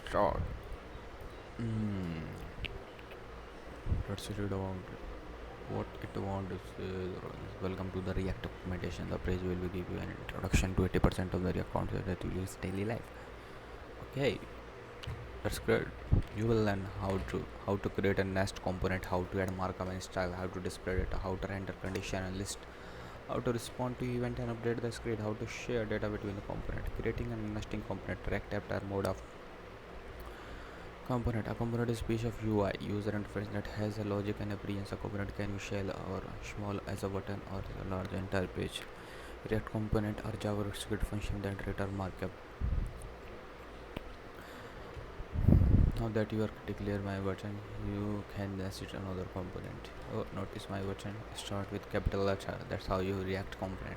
start. Mm, let's read about what it wants welcome to the React documentation. The page will give you an introduction to 80% of the React concepts that you use daily life. Okay, that's great. You will learn how to create a nest component, how to add markup and style, how to display it, how to render condition and list, how to respond to event and update the script, how to share data between the component, creating a nesting component, React after mode of component. A component is a piece of UI, user interface that has a logic and appearance. A component can be shell or small as a button or a large entire page. React component or JavaScript function that return markup. Now that you are declare my button, you can set another component. Oh, notice my button start with capital letter. That's how you React component.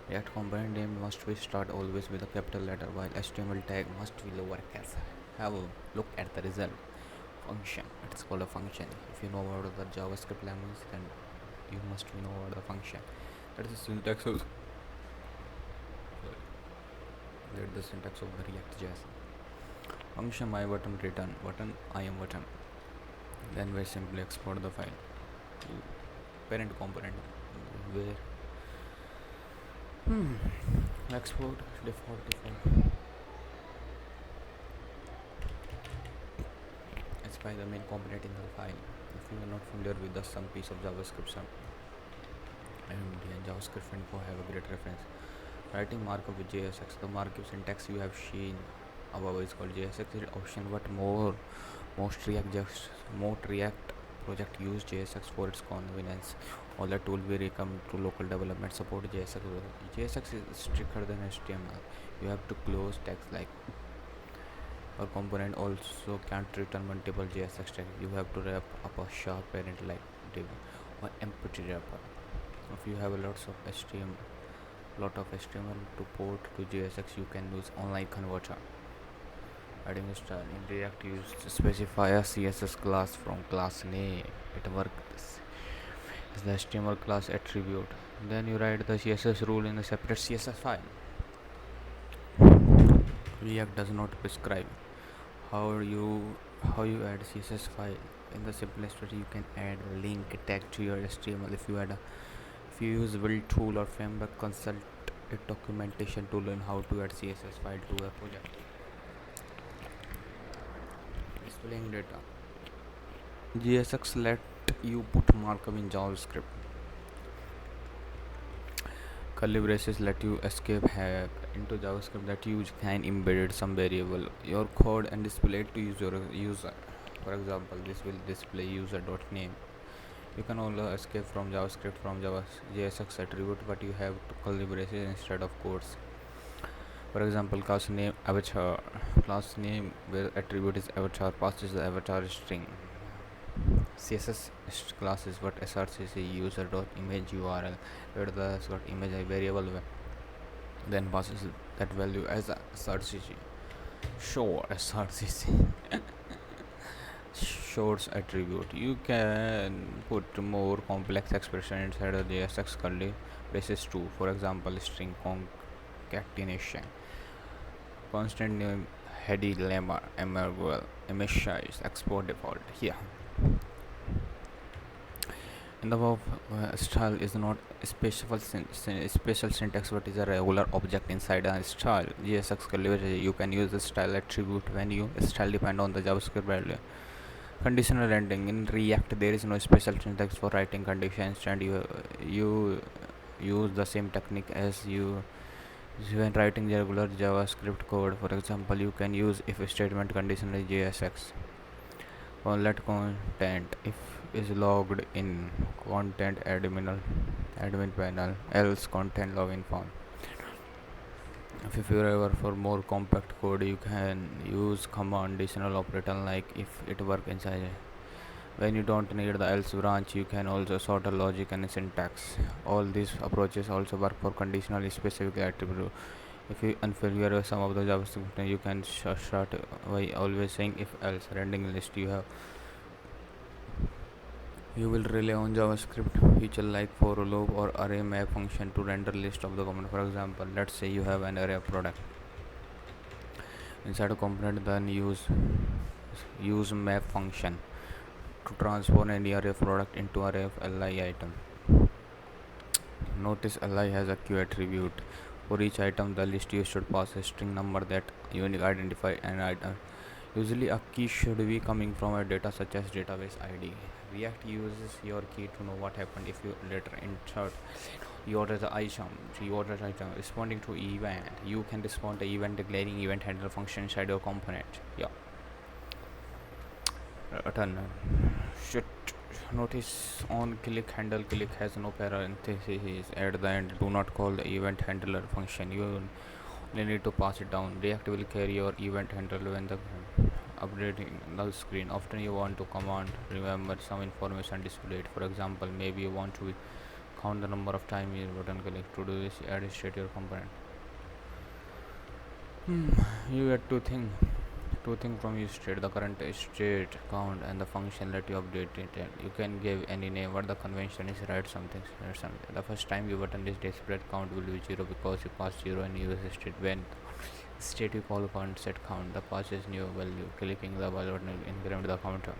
React component name must be start always with a capital letter, while HTML tag must be lowercase. Have a look at the result. Function. It's called a function. If you know about the JavaScript language, then you must know about the function. That is the syntax of the syntax of the React.js. Function my button return button I am button. Then we simply export the file to parent component where export default specify the main component in the file. If you are not familiar with the some piece of JavaScript, some and JavaScript info have a great reference. Writing markup with JSX. The markup syntax you have seen above is called JSX. Is option, but most React project use JSX for its convenience. All the tool will come to local development support JSX. JSX is stricter than HTML. You have to close text like or component also can't return multiple JSX tags. You have to wrap up a sharp parent like div or empty wrapper. If you have a lot of HTML to port to JSX, you can use online converter. Adding a style in React, use to specify a CSS class from class name. It works as the HTML class attribute. Then you write the CSS rule in a separate CSS file. React does not prescribe how you add CSS file. In the simplest way, you can add a link tag to your HTML. If you use build tool or framework, consult a documentation to learn how to add CSS file to a project. Displaying data. JSX let you put markup in JavaScript. Curly braces let you escape hack into JavaScript that you can embed some variable your code and display it to your user. For example, this will display user.name. You can also escape from JavaScript from JSX attribute, but you have to curly braces instead of quotes. For example, class name avatar. Class name where attribute is avatar passes the avatar string. CSS class is what srcc user.image URL where the image a variable then passes that value as a srcc. Show srcc shows attribute. You can put more complex expression inside the JSX curly braces too. For example, string concatenation, constant name, heady lemma, emergwell, image size, export default. Here, in the above style is not a special syntax, but is a regular object inside a style. JSX curly braces. You can use the style attribute when you style depend on the JavaScript value. Conditional rendering in React, there is no special syntax for writing conditions, and you use the same technique as you when writing regular JavaScript code. For example, you can use if statement conditional JSX on let content if is logged in content admin panel, else content login form. If you ever for more compact code, you can use conditional operator like if it work inside. When you don't need the else branch, you can also sort a logic and syntax. All these approaches also work for conditional specific attribute. If you unfamiliar with some of the JavaScript, you can start by always saying if else rendering list. You will rely on JavaScript feature like for loop or array map function to render list of the component. For example, let's say you have an array of product. Inside a component, then use map function to transform any array of product into array of li item. Notice li has a q attribute. For each item, the list you should pass a string number that unique identify an item. Usually, a key should be coming from a data such as database ID. React uses your key to know what happened if you later insert your item responding to event. You can respond to event declaring event handler function inside your component. Yeah, return. Should notice on click handle click has no parentheses at the end. Do not call the event handler function. You need to pass it down. React will carry your event handler when the updating the screen. Often you want to command remember some information displayed. For example, maybe you want to count the number of time you button click. To do this, add a state your component. You get two thing from your state, the current state count and the function that you update it. And you can give any name. What the convention is, write something. The first time you button this displayed count will be 0 because you pass 0 and use state. When state you call count set count, the pass is new value. Clicking the button will increment the counter.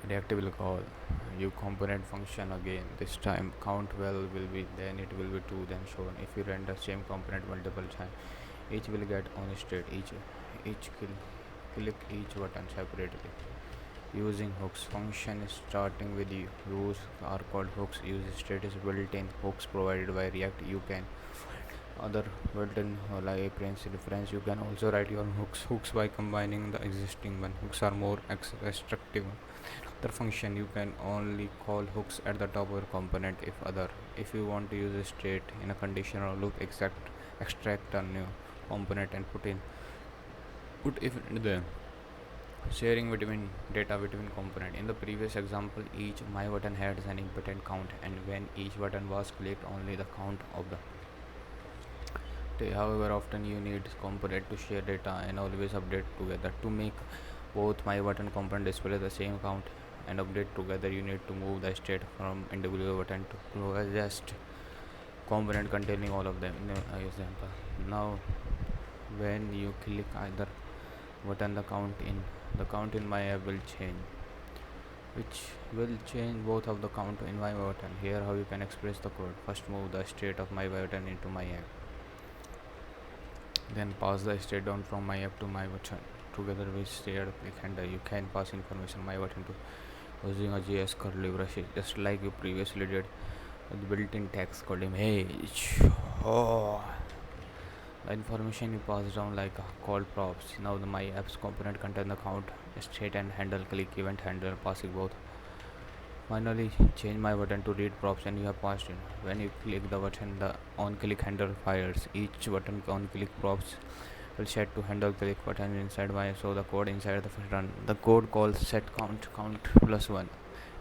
React will call you component function again. This time count well will be, then it will be 2, then so on. If you render same component multiple times, each will get on state. Click each button separately. Using hooks function starting with you use are called hooks. Use state is built-in hooks provided by React. You can other built-in like Prince reference. You can also write your hooks by combining the existing one. Hooks are more restrictive. The function you can only call hooks at the top of your component. If you want to use a state in a conditional loop, extract a new component and put if in the sharing between data between component. In the previous example, each my button has an important count, and when each button was clicked, only the count of the day. However, often you need component to share data and always update together. To make both my button component display the same count and update together, you need to move the state from individual button to closest component containing all of them. In example, now when you click either button, the count in my app will change, which will change both of the count in my button. Here how you can express the code. First move the state of my button into my app, then pass the state down from my app to my button. Together with shared click handler, you can pass information my button to using a JS curly braces, just like you previously did with built-in text called image. Oh, the information you pass down like called props. Now my apps component contain the count, state and handle, click event handler, passing both. Finally, change my button to read props and you have passed in. When you click the button, the on click handle fires. Each button on click props will set to handle click button inside my, so the code inside the first run. The code calls set count plus 1,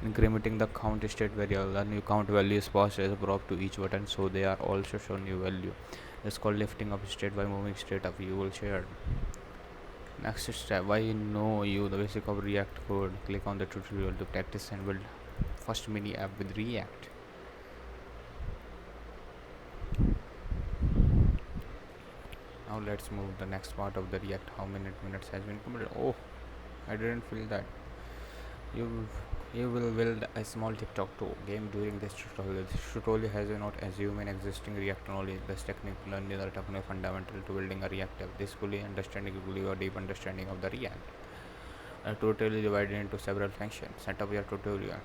incrementing the count state variable. The new count value is passed as a prop to each button, so they are also shown new value. It's called lifting up state by moving state up. You will share. Next step, why know you the basic of React code. Click on the tutorial to practice and build first mini app with React. Now let's move the next part of the React. How many minutes has been completed? Oh, I didn't feel that. You you will build a small TikTok game during this tutorial. This tutorial has not assume an existing React knowledge. This technique learn the technical fundamental to building a React app. This fully understanding will give you a deep understanding of the React. A tutorial is divided into several functions. Set up your tutorial.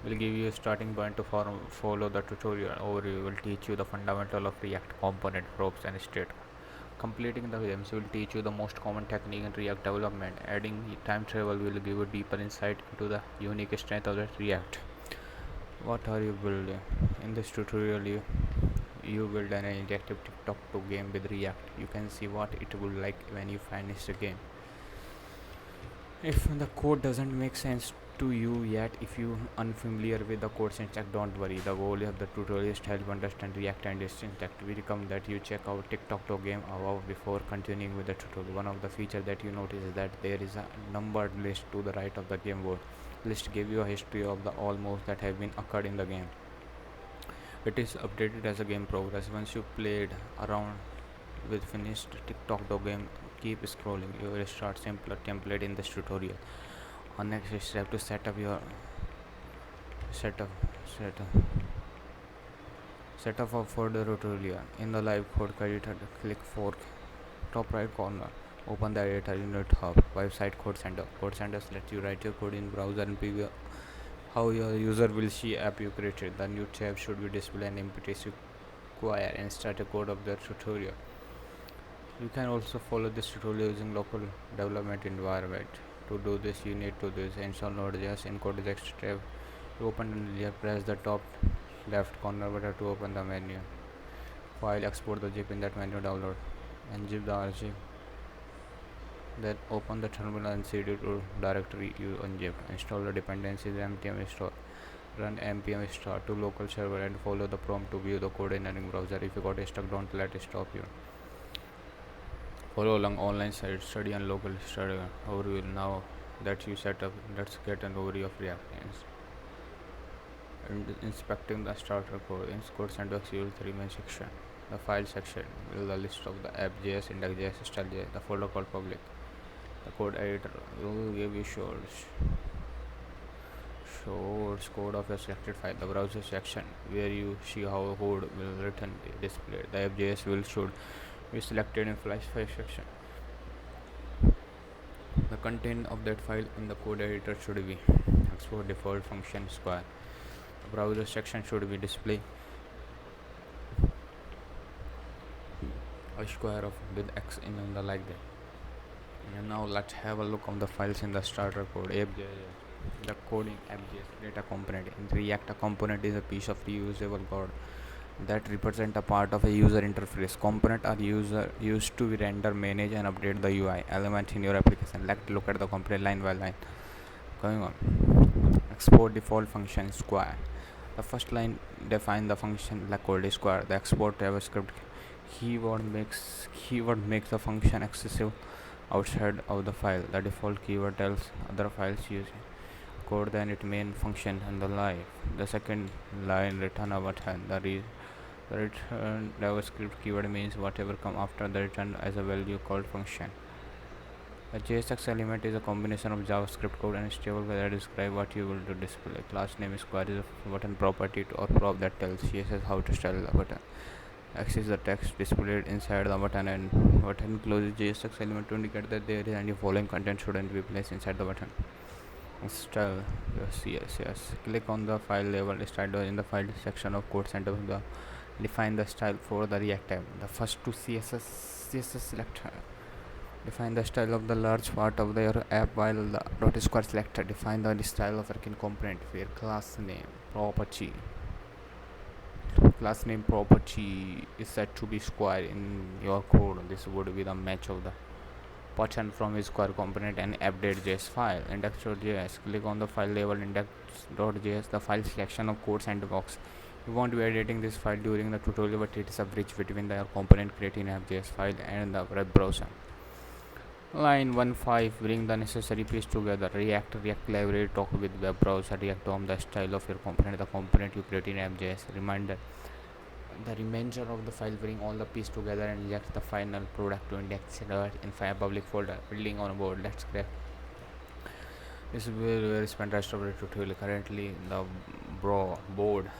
Will give you a starting point to follow the tutorial. Overview will teach you the fundamental of React component, props and state. Completing the games will teach you the most common technique in React development. Adding time travel will give you deeper insight into the unique strength of the React. What are you building? In this tutorial, you build an interactive TikTok game with React. You can see what it will like when you finish the game. If the code doesn't make sense to you yet, if you unfamiliar with the code syntax, don't worry. The goal of the tutorial is to help understand React and its syntax. We recommend that you check out TikTok game above before continuing with the tutorial. One of the features that you notice is that there is a numbered list to the right of the game board. List give you a history of the all moves that have been occurred in the game. It is updated as a game progress. Once you played around with finished TikTok game, keep scrolling. You will start simpler template in this tutorial. On next step to set up your setup setup setup of for the tutorial. In the live code editor, click for top right corner. Open the editor unit hub website code center. Code center lets you write your code in browser and preview how your user will see app you created. The new tab should be display an empty square and start a code of the tutorial. You can also follow this tutorial using local development environment. To do this, you need to install Node.js in code text tab. To open and press the top left corner button to open the menu. File, export the zip in that menu, download and zip the archive. Then open the terminal and cd to directory you unzipped. Install the dependencies npm install. Run npm start to local server and follow the prompt to view the code in any browser. If you got stuck, don't let it stop you. Follow along online site study and local study overview. Now that you set up, let's get an overview of React. And inspecting the starter code in code syntax, you will three main section. The file section will the list of the app.js, index.js, style.js, the folder called public. The code editor will give you shows code of a selected file. The browser section where you see how code will written displayed. The app.js will should be selected in flash file section. The content of that file in the code editor should be export default function square. The browser section should be display a square of with x in the like that. And now let's have a look on the files in the starter code. App.js, the coding app.js data component. In React, a component is a piece of reusable code that represent a part of a user interface. Component are used to render, manage, and update the UI element in your application. Let's look at the component line by line. Going on. Export default function square. The first line define the function like called square. The export JavaScript keyword makes the function accessible outside of the file. The default keyword tells other files use code than its main function and the live. The second line return a button. The return JavaScript keyword means whatever come after the return as a value called function. A JSX element is a combination of JavaScript code and stable that describe what you will do display. Class name square is a button property or prop that tells CSS how to style the button. X is the text displayed inside the button, and button closes JSX element to indicate that there is any following content shouldn't be placed inside the button. Style CSS. Click on the file label style in the file section of code center. Define the style for the React tab. The first two CSS selector. Define the style of the large part of your app while the dot square selector. Define the style of working component where class name property is set to be square in your code. This would be the match of the button from a square component and app.js file. Index.js. Click on the file label index.js, the file selection of code sandbox. You won't be editing this file during the tutorial, but it is a bridge between the component created in app.js file and the web browser. Line 1.5. Bring the necessary piece together. React library talk with web browser. React DOM the style of your component, the component you create in app.js. Reminder: the remainder of the file bring all the piece together and inject the final product to index in file public folder. Building on board. Let's crack. This is where we spend rest of the tutorial. Currently, the board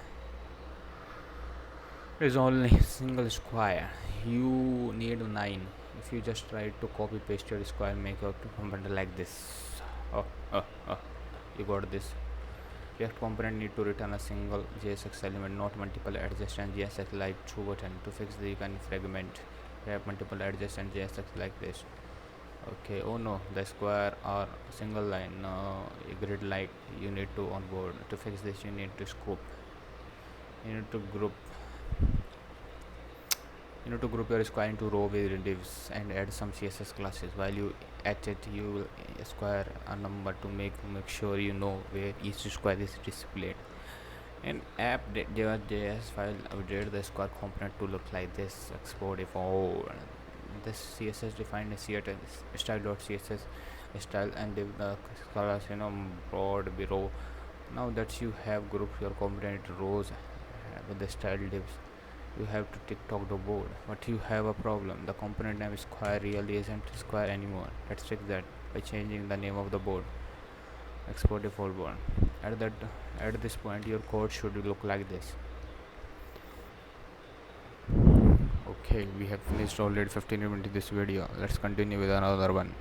is only single square. You need 9. If you just try to copy paste your square, make your component like this. You got this. React component need to return a single JSX element, not multiple adjacent JSX like true button. To fix the you can fragment. We have multiple adjacent JSX like this. Okay. Oh no, the square or single line. No, a grid like you need to onboard. To fix this, you need to scoop. You need to group your square into row with divs and add some CSS classes. While you at it, you will square a number to make sure you know where each square is displayed. In app.js file, update the square component to look like this. Export default. This CSS defined style.css style and div the class broad below. Now that you have grouped your component rows with the style divs, You have to TikTok the board, but you have a problem. The component name square really isn't square anymore. Let's fix that by changing the name of the board. Export default board. At that at this point your code should look like this. Okay, we have finished already 15 minutes into this video. Let's continue with another one.